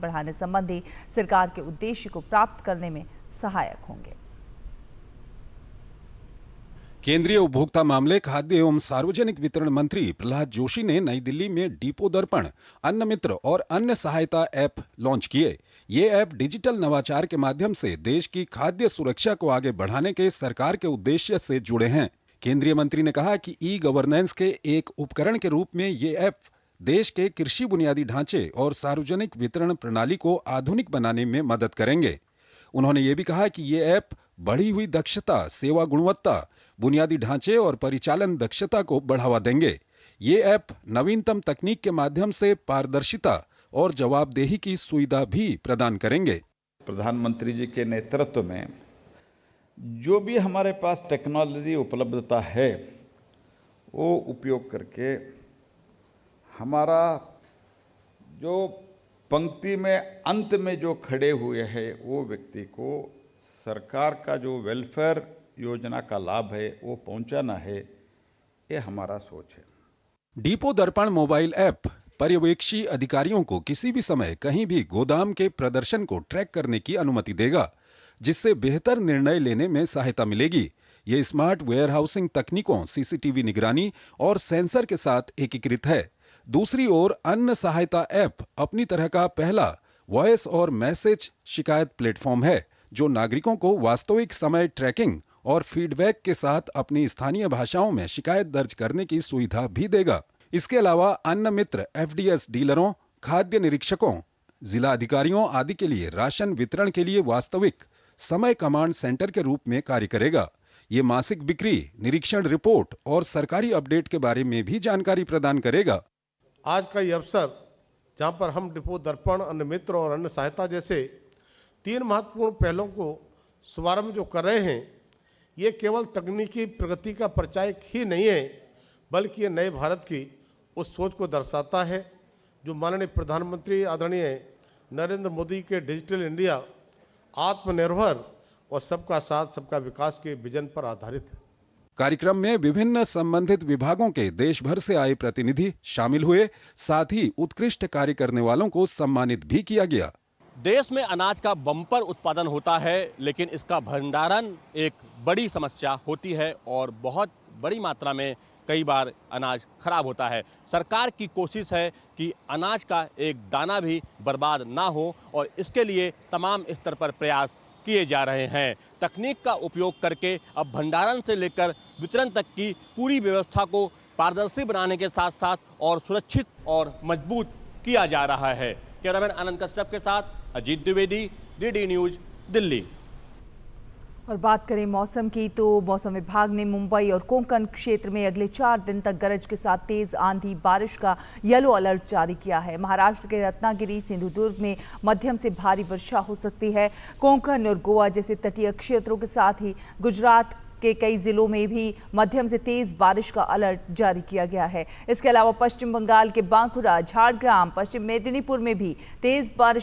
बढ़ाने संबंधी सरकार के उद्देश्य को प्राप्त करने में सहायक होंगे। केंद्रीय उपभोक्ता मामले, खाद्य एवं सार्वजनिक वितरण मंत्री प्रहलाद जोशी ने नई दिल्ली में डिपो दर्पण, अन्न मित्र और अन्य सहायता ऐप लॉन्च किए। ये ऐप डिजिटल नवाचार के माध्यम से देश की खाद्य सुरक्षा को आगे बढ़ाने के सरकार के उद्देश्य से जुड़े हैं। केंद्रीय मंत्री ने कहा कि ई गवर्नेंस के एक उपकरण के रूप में ये ऐप देश के कृषि बुनियादी ढांचे और सार्वजनिक वितरण प्रणाली को आधुनिक बनाने में मदद करेंगे। उन्होंने ये भी कहा कि ये ऐप बढ़ी हुई दक्षता, सेवा गुणवत्ता, बुनियादी ढांचे और परिचालन दक्षता को बढ़ावा देंगे। ये ऐप नवीनतम तकनीक के माध्यम से पारदर्शिता और जवाबदेही की सुविधा भी प्रदान करेंगे। प्रधानमंत्री जी के नेतृत्व में जो भी हमारे पास टेक्नोलॉजी उपलब्धता है वो उपयोग करके हमारा जो पंक्ति में अंत में जो खड़े हुए हैं वो व्यक्ति को सरकार का जो वेलफेयर योजना का लाभ है वो पहुंचाना है, ये हमारा सोच है। डिपो दर्पण मोबाइल ऐप पर्यवेक्षी अधिकारियों को किसी भी समय कहीं भी गोदाम के प्रदर्शन को ट्रैक करने की अनुमति देगा, जिससे बेहतर निर्णय लेने में सहायता मिलेगी। ये स्मार्ट वेयरहाउसिंग तकनीकों, सीसीटीवी निगरानी और सेंसर के साथ एकीकृत है। दूसरी ओर अन्न सहायता ऐप अपनी तरह का पहला वॉइस और मैसेज शिकायत प्लेटफॉर्म है, जो नागरिकों को वास्तविक समय ट्रैकिंग और फीडबैक के साथ अपनी स्थानीय भाषाओं में शिकायत दर्ज करने की सुविधा भी देगा। इसके अलावा अन्न मित्र एफडीएस डीलरों, खाद्य निरीक्षकों, जिला अधिकारियों आदि के लिए राशन वितरण के लिए वास्तविक समय कमांड सेंटर के रूप में कार्य करेगा। ये मासिक बिक्री, निरीक्षण रिपोर्ट और सरकारी अपडेट के बारे में भी जानकारी प्रदान करेगा। आज का ये अवसर जहां पर हम डिपो दर्पण, अन्न मित्र और अन्न सहायता जैसे 3 महत्वपूर्ण पहलों को शुभारंभ जो कर रहे हैं, ये केवल तकनीकी प्रगति का परिचायक ही नहीं है, बल्कि ये नए भारत की उस सोच को दर्शाता है जो माननीय प्रधानमंत्री आदरणीय नरेंद्र मोदी के डिजिटल इंडिया, आत्मनिर्भर और सबका साथ सबका विकास के विजन पर आधारित है। कार्यक्रम में विभिन्न संबंधित विभागों के देश भर से आए प्रतिनिधि शामिल हुए। साथ ही उत्कृष्ट कार्य करने वालों को सम्मानित भी किया गया। देश में अनाज का बम्पर उत्पादन होता है, लेकिन इसका भंडारण एक बड़ी समस्या होती है और बहुत बड़ी मात्रा में कई बार अनाज खराब होता है। सरकार की कोशिश है कि अनाज का एक दाना भी बर्बाद ना हो और इसके लिए तमाम स्तर पर प्रयास किए जा रहे हैं। तकनीक का उपयोग करके अब भंडारण से लेकर वितरण तक की पूरी व्यवस्था को पारदर्शी बनाने के साथ साथ और सुरक्षित और मजबूत किया जा रहा है। कैमरामैन आनंद कश्यप के साथ अजीत द्विवेदी, डीडी न्यूज, दिल्ली। और बात करें मौसम की, तो मौसम विभाग ने मुंबई और कोंकण क्षेत्र में अगले 4 दिन तक गरज के साथ तेज आंधी बारिश का येलो अलर्ट जारी किया है। महाराष्ट्र के रत्नागिरी, सिंधुदुर्ग में मध्यम से भारी वर्षा हो सकती है। कोंकण और गोवा जैसे तटीय क्षेत्रों के साथ ही गुजरात के कई जिलों में भी मध्यम से तेज बारिश का अलर्ट जारी किया गया है। इसके अलावा पश्चिम बंगाल के बांकुरा, झारग्राम, पश्चिम मेदिनीपुर में भी तेज बारिश